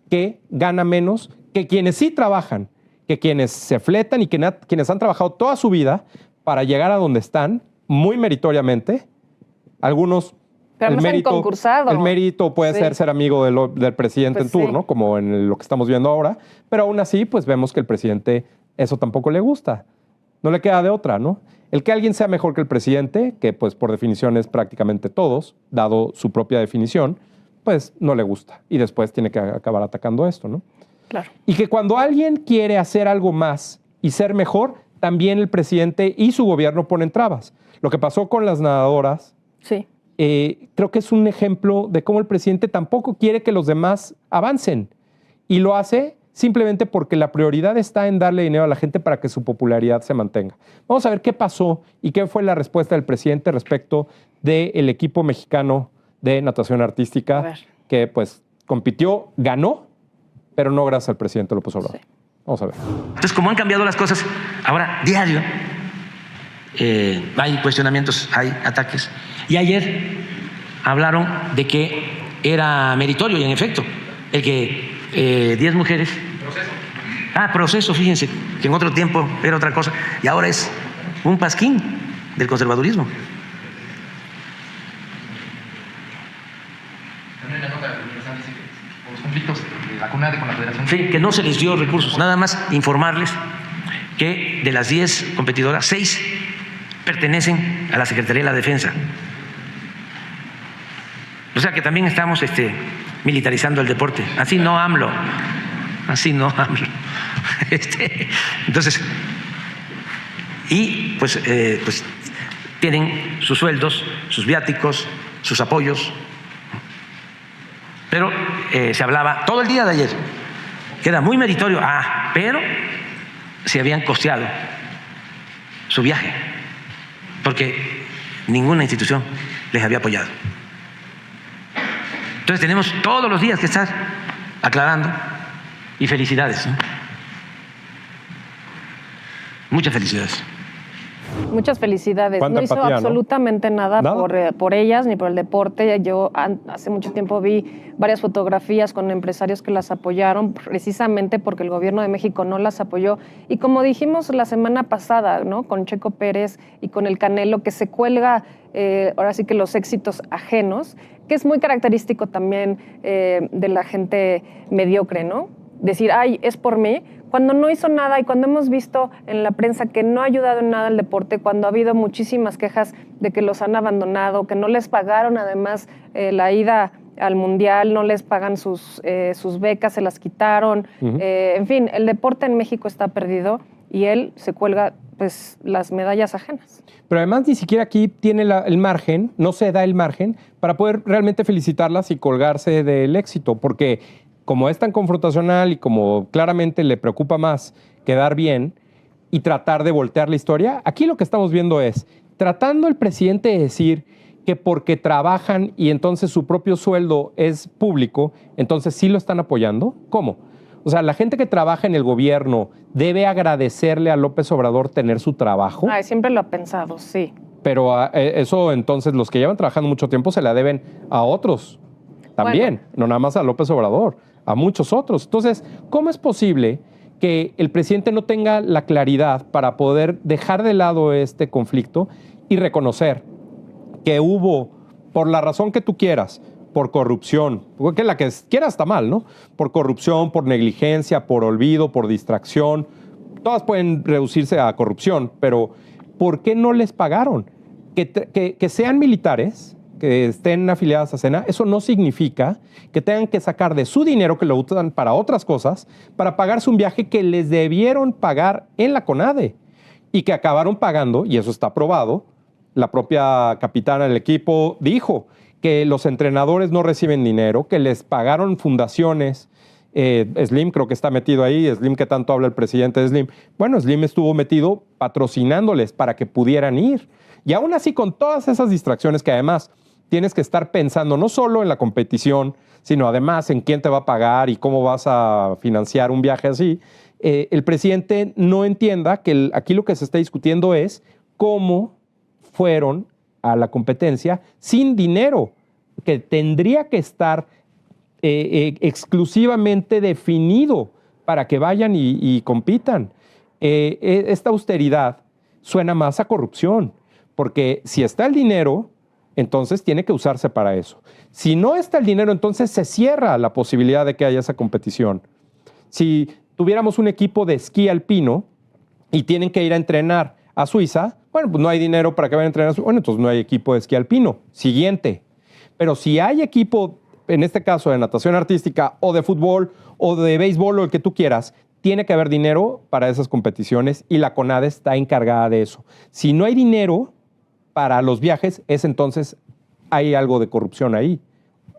que gana menos que quienes sí trabajan, que quienes se fletan y quienes han trabajado toda su vida para llegar a donde están, muy meritoriamente. Algunos... Pero el mérito puede ser amigo del presidente en turno, como en lo que estamos viendo ahora, pero aún así pues vemos que el presidente eso tampoco le gusta. No le queda de otra, ¿no? El que alguien sea mejor que el presidente, que pues por definición es prácticamente todos, dado su propia definición, pues no le gusta. Y después tiene que acabar atacando esto, ¿no? Claro. Y que cuando alguien quiere hacer algo más y ser mejor, también el presidente y su gobierno ponen trabas. Lo que pasó con las nadadoras, sí. Creo que es un ejemplo de cómo el presidente tampoco quiere que los demás avancen. Y lo hace simplemente porque la prioridad está en darle dinero a la gente para que su popularidad se mantenga. Vamos a ver qué pasó y qué fue la respuesta del presidente respecto del equipo mexicano de natación artística que pues compitió, ganó, pero no gracias al presidente López Obrador. Sí. Vamos a ver. Entonces, como han cambiado las cosas, ahora diario hay cuestionamientos, hay ataques. Y ayer hablaron de que era meritorio y en efecto, el que 10 mujeres. Proceso, fíjense, que en otro tiempo era otra cosa y ahora es un pasquín del conservadurismo. También la nota universal dice que por los conflictos de la CONADE con la Federación. Sí, que no se les dio recursos. Nada más informarles que de las 10 competidoras, 6 pertenecen a la Secretaría de la Defensa. O sea que también estamos militarizando el deporte. Así no AMLO. Así no AMLO. Entonces, y pues tienen sus sueldos, sus viáticos, sus apoyos. Pero se hablaba todo el día de ayer que era muy meritorio. Pero se habían costeado su viaje porque ninguna institución les había apoyado. Entonces tenemos todos los días que estar aclarando y felicidades, ¿no? Muchas felicidades. Muchas felicidades. No hizo empatía, absolutamente nada por ellas ni por el deporte. Yo hace mucho tiempo vi varias fotografías con empresarios que las apoyaron precisamente porque el gobierno de México no las apoyó. Y como dijimos la semana pasada, ¿no? Con Checo Pérez y con el Canelo, que se cuelga ahora sí que los éxitos ajenos, que es muy característico también de la gente mediocre, ¿no? Decir, es por mí, cuando no hizo nada y cuando hemos visto en la prensa que no ha ayudado en nada al deporte, cuando ha habido muchísimas quejas de que los han abandonado, que no les pagaron además la ida al Mundial, no les pagan sus becas, se las quitaron. En fin, el deporte en México está perdido y él se cuelga pues las medallas ajenas. Pero además ni siquiera aquí tiene el margen, no se da el margen para poder realmente felicitarlas y colgarse del éxito, porque como es tan confrontacional y como claramente le preocupa más quedar bien y tratar de voltear la historia, aquí lo que estamos viendo es tratando el presidente de decir que porque trabajan y entonces su propio sueldo es público, entonces sí lo están apoyando. ¿Cómo? O sea, la gente que trabaja en el gobierno debe agradecerle a López Obrador tener su trabajo. Ay, siempre lo ha pensado, sí. Pero eso entonces los que llevan trabajando mucho tiempo se la deben a otros también, no nada más a López Obrador, a muchos otros. Entonces, ¿cómo es posible que el presidente no tenga la claridad para poder dejar de lado este conflicto y reconocer que hubo, por la razón que tú quieras, por corrupción, porque la que quieras está mal, ¿no? Por corrupción, por negligencia, por olvido, por distracción, todas pueden reducirse a corrupción, pero ¿por qué no les pagaron? Que sean militares, que estén afiliadas a SENA, eso no significa que tengan que sacar de su dinero, que lo usan para otras cosas, para pagarse un viaje que les debieron pagar en la CONADE y que acabaron pagando, y eso está probado. La propia capitana del equipo dijo que los entrenadores no reciben dinero, que les pagaron fundaciones. Slim creo que está metido ahí, Slim que tanto habla el presidente de Slim. Bueno, Slim estuvo metido patrocinándoles para que pudieran ir. Y aún así, con todas esas distracciones que además tienes que estar pensando no solo en la competición, sino además en quién te va a pagar y cómo vas a financiar un viaje así, el presidente no entienda que aquí lo que se está discutiendo es cómo fueron a la competencia sin dinero, que tendría que estar exclusivamente definido para que vayan y compitan. Esta austeridad suena más a corrupción, porque si está el dinero, entonces tiene que usarse para eso. Si no está el dinero, entonces se cierra la posibilidad de que haya esa competición. Si tuviéramos un equipo de esquí alpino y tienen que ir a entrenar a Suiza, bueno, pues no hay dinero para que vayan a entrenar a Suiza. Bueno, entonces no hay equipo de esquí alpino. Siguiente. Pero si hay equipo, en este caso de natación artística o de fútbol o de béisbol o el que tú quieras, tiene que haber dinero para esas competiciones y la CONADE está encargada de eso. Si no hay dinero para los viajes, es entonces hay algo de corrupción ahí.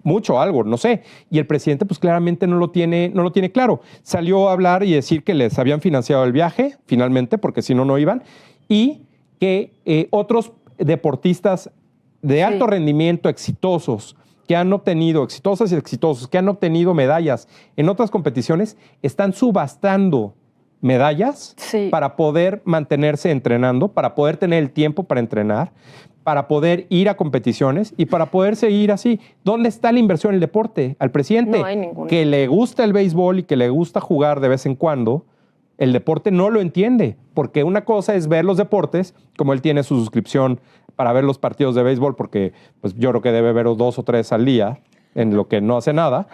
Mucho, algo, no sé. Y el presidente pues claramente no lo tiene claro. Salió a hablar y decir que les habían financiado el viaje, finalmente, porque si no, no iban, y que otros deportistas de alto rendimiento, exitosos, que han obtenido, exitosas y exitosos, que han obtenido medallas en otras competiciones, están subastando medallas para poder mantenerse entrenando, para poder tener el tiempo para entrenar, para poder ir a competiciones y para poder seguir así. ¿Dónde está la inversión en el deporte? Al presidente, no hay ninguna, que le gusta el béisbol y que le gusta jugar de vez en cuando, el deporte no lo entiende, porque una cosa es ver los deportes, como él tiene su suscripción para ver los partidos de béisbol, porque pues, yo creo que debe ver 2 o 3 al día, en lo que no hace nada.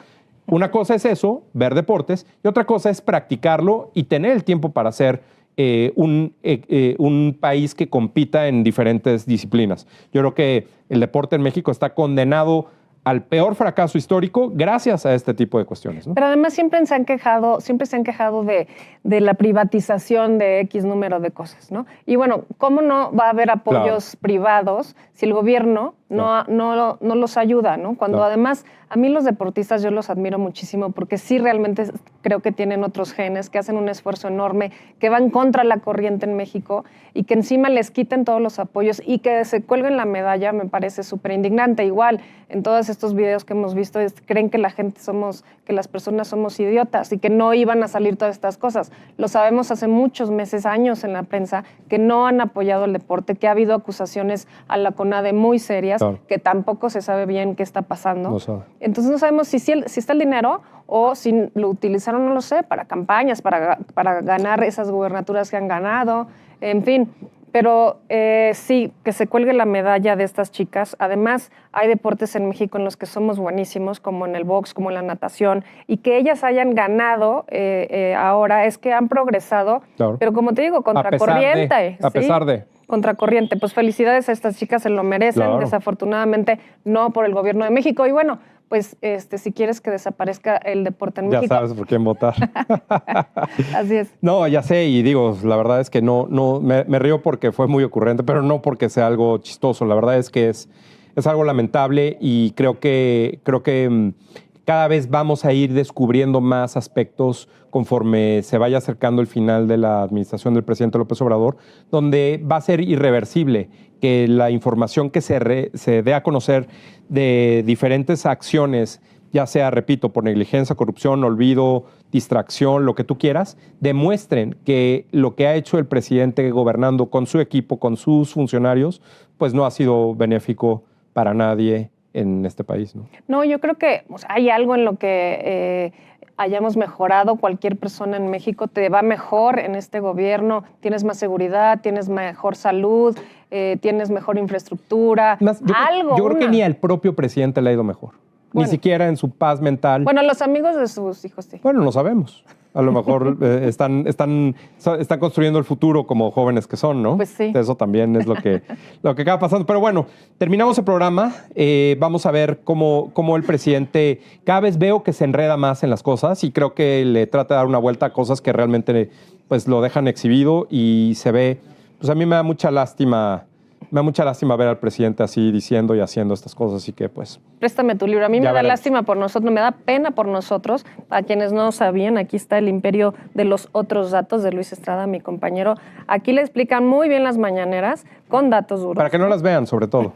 Una cosa es eso, ver deportes, y otra cosa es practicarlo y tener el tiempo para hacer un país que compita en diferentes disciplinas. Yo creo que el deporte en México está condenado al peor fracaso histórico gracias a este tipo de cuestiones, ¿no? Pero además siempre se han quejado de la privatización de X número de cosas, ¿no? Y bueno, ¿cómo no va a haber apoyos privados si el gobierno no los ayuda, ¿no? Cuando además a mí los deportistas yo los admiro muchísimo porque sí realmente creo que tienen otros genes, que hacen un esfuerzo enorme, que van contra la corriente en México y que encima les quiten todos los apoyos y que se cuelguen la medalla me parece súper indignante. Igual, en todos estos videos que hemos visto, creen que que las personas somos idiotas y que no iban a salir todas estas cosas. Lo sabemos hace muchos meses, años en la prensa, que no han apoyado el deporte, que ha habido acusaciones a la CONADE muy serias, que tampoco se sabe bien qué está pasando. No sabe. Entonces no sabemos si está el dinero o si lo utilizaron, no lo sé, para campañas, para ganar esas gubernaturas que han ganado, en fin. Pero sí, que se cuelgue la medalla de estas chicas. Además, hay deportes en México en los que somos buenísimos, como en el box, como en la natación, y que ellas hayan ganado ahora es que han progresado, pero como te digo, contracorriente. A pesar de. Contracorriente. Pues felicidades a estas chicas, se lo merecen. Desafortunadamente, no por el gobierno de México. Y bueno, pues si quieres que desaparezca el deporte en Ya México. sabes por quién votar. Así es. No, ya sé, y digo, la verdad es que no, me río porque fue muy ocurrente, pero no porque sea algo chistoso. La verdad es que es algo lamentable y creo que cada vez vamos a ir descubriendo más aspectos conforme se vaya acercando el final de la administración del presidente López Obrador, donde va a ser irreversible que la información que se dé a conocer de diferentes acciones, ya sea, repito, por negligencia, corrupción, olvido, distracción, lo que tú quieras, demuestren que lo que ha hecho el presidente gobernando con su equipo, con sus funcionarios, pues no ha sido benéfico para nadie en este país, ¿no? No, yo creo que hay algo en lo que hayamos mejorado. Cualquier persona en México te va mejor en este gobierno, tienes más seguridad, tienes mejor salud, tienes mejor infraestructura. Yo creo que ni al propio presidente le ha ido mejor. Bueno. Ni siquiera en su paz mental. Bueno, los amigos de sus hijos sí. Bueno, no sabemos. A lo mejor están construyendo el futuro como jóvenes que son, ¿no? Pues sí. Eso también es lo que acaba pasando. Pero bueno, terminamos el programa. Vamos a ver cómo el presidente cada vez veo que se enreda más en las cosas y creo que le trata de dar una vuelta a cosas que realmente pues lo dejan exhibido y se ve. Pues a mí me da mucha lástima. Me da mucha lástima ver al presidente así diciendo y haciendo estas cosas y que pues... Préstame tu libro. A mí me da lástima por nosotros, me da pena por nosotros. A quienes no sabían, aquí está El Imperio de los Otros Datos de Luis Estrada, mi compañero. Aquí le explican muy bien las mañaneras con datos duros. Para que no las vean, sobre todo.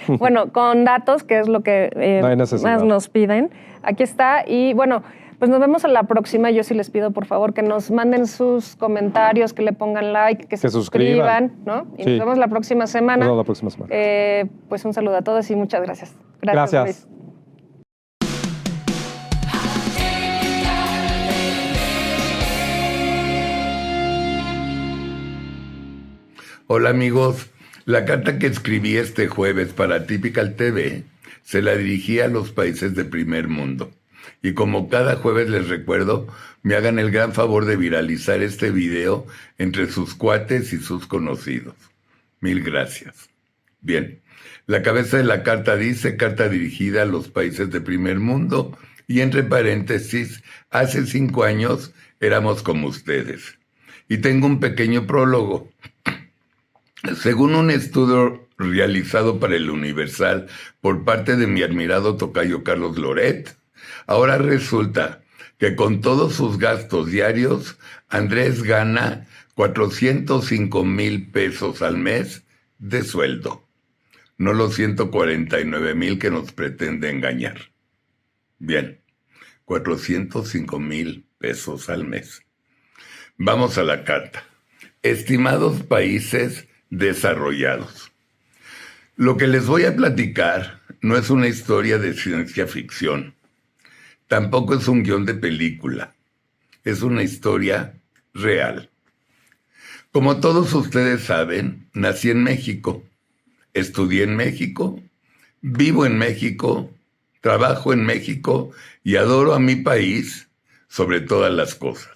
Bueno, con datos, que es lo que más nos piden. Aquí está y bueno... Pues nos vemos a la próxima. Yo sí les pido, por favor, que nos manden sus comentarios, que le pongan like, que se suscriban, ¿no? Y nos vemos la próxima semana. Nos vemos la próxima semana. Pues un saludo a todos y muchas gracias. Gracias. Luis. Hola amigos, la carta que escribí este jueves para Typical TV se la dirigí a los países de primer mundo. Y como cada jueves les recuerdo, me hagan el gran favor de viralizar este video entre sus cuates y sus conocidos. Mil gracias. Bien, la cabeza de la carta dice, carta dirigida a los países de primer mundo, y entre paréntesis, hace 5 años éramos como ustedes. Y tengo un pequeño prólogo. Según un estudio realizado para el Universal por parte de mi admirado tocayo Carlos Loret, ahora resulta que con todos sus gastos diarios, Andrés gana 405,000 pesos al mes de sueldo, no los 149,000 que nos pretende engañar. Bien, 405,000 pesos al mes. Vamos a la carta. Estimados países desarrollados, lo que les voy a platicar no es una historia de ciencia ficción. Tampoco es un guión de película, es una historia real. Como todos ustedes saben, nací en México, estudié en México, vivo en México, trabajo en México y adoro a mi país sobre todas las cosas.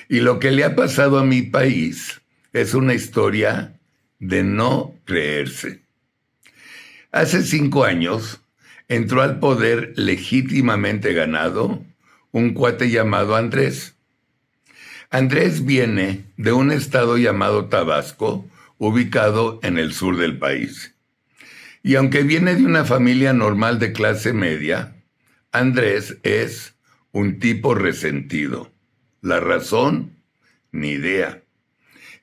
Y lo que le ha pasado a mi país es una historia de no creerse. Hace 5 años, entró al poder legítimamente ganado un cuate llamado Andrés. Andrés viene de un estado llamado Tabasco, ubicado en el sur del país. Y aunque viene de una familia normal de clase media, Andrés es un tipo resentido. ¿La razón? Ni idea.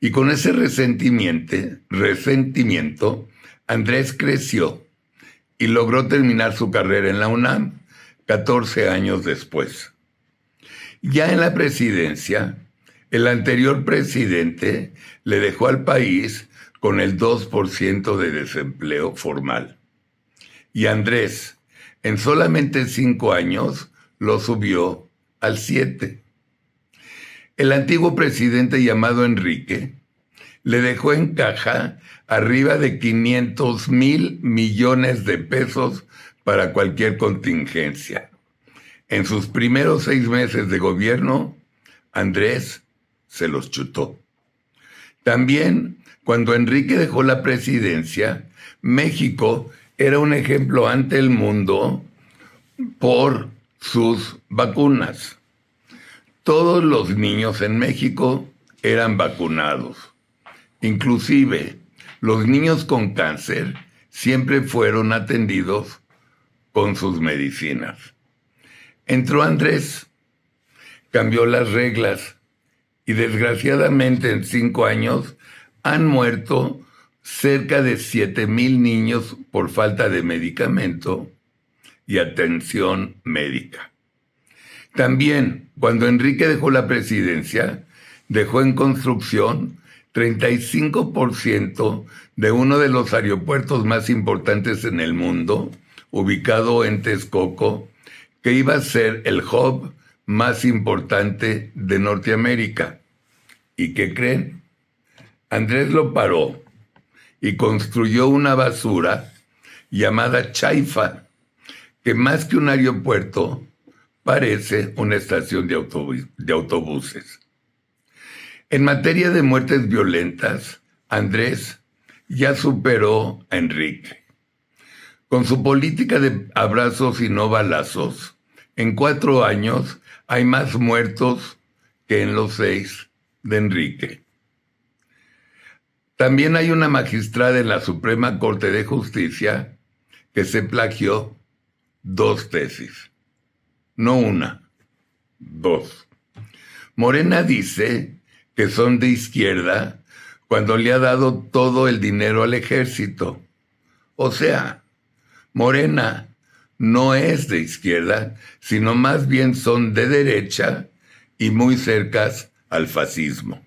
Y con ese resentimiento, Andrés creció y logró terminar su carrera en la UNAM 14 años después. Ya en la presidencia, el anterior presidente le dejó al país con el 2% de desempleo formal. Y Andrés, en solamente 5 años, lo subió al 7%. El antiguo presidente llamado Enrique le dejó en caja arriba de 500,000 millones de pesos para cualquier contingencia. En sus primeros 6 meses de gobierno, Andrés se los chutó. También, cuando Enrique dejó la presidencia, México era un ejemplo ante el mundo por sus vacunas. Todos los niños en México eran vacunados. Inclusive, los niños con cáncer siempre fueron atendidos con sus medicinas. Entró Andrés, cambió las reglas y desgraciadamente en 5 años han muerto cerca de 7,000 niños por falta de medicamento y atención médica. También, cuando Enrique dejó la presidencia, dejó en construcción 35% de uno de los aeropuertos más importantes en el mundo, ubicado en Texcoco, que iba a ser el hub más importante de Norteamérica. ¿Y qué creen? Andrés lo paró y construyó una basura llamada Chaifa, que más que un aeropuerto, parece una estación de autobuses. En materia de muertes violentas, Andrés ya superó a Enrique. Con su política de abrazos y no balazos, en 4 años hay más muertos que en los 6 de Enrique. También hay una magistrada en la Suprema Corte de Justicia que se plagió 2 tesis. No una, 2. Morena dice que son de izquierda cuando le ha dado todo el dinero al ejército. O sea, Morena no es de izquierda, sino más bien son de derecha y muy cercas al fascismo.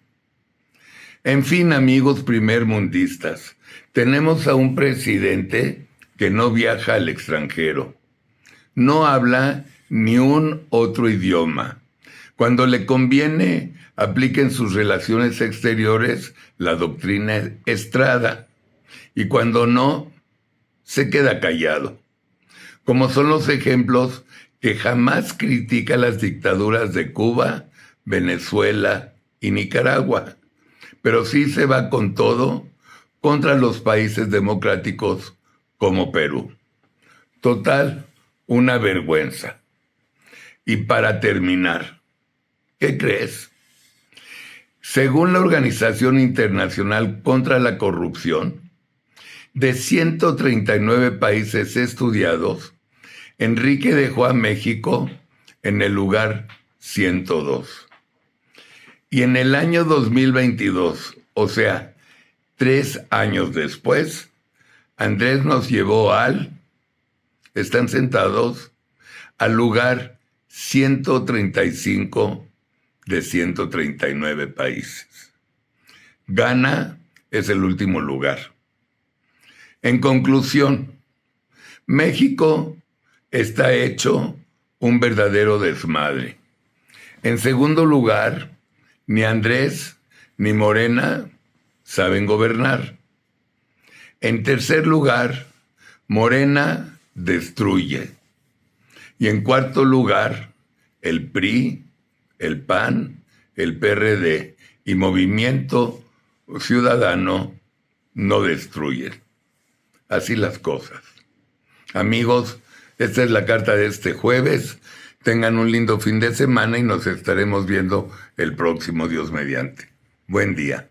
En fin, amigos primermundistas, tenemos a un presidente que no viaja al extranjero. No habla ni un otro idioma. Cuando le conviene, aplica en sus relaciones exteriores la doctrina Estrada. Y cuando no, se queda callado. Como son los ejemplos que jamás critica las dictaduras de Cuba, Venezuela y Nicaragua, pero sí se va con todo contra los países democráticos como Perú. Total, una vergüenza. Y para terminar, ¿qué crees? Según la Organización Internacional contra la Corrupción, de 139 países estudiados, Enrique dejó a México en el lugar 102. Y en el año 2022, o sea, 3 años después, Andrés nos llevó ¿están sentados? Al lugar 135 de 139 países. Ghana es el último lugar. En conclusión, México está hecho un verdadero desmadre. En segundo lugar, ni Andrés ni Morena saben gobernar. En tercer lugar, Morena destruye. Y en cuarto lugar, el PRI, el PAN, el PRD y Movimiento Ciudadano no destruyen. Así las cosas. Amigos, esta es la carta de este jueves. Tengan un lindo fin de semana y nos estaremos viendo el próximo, Dios mediante. Buen día.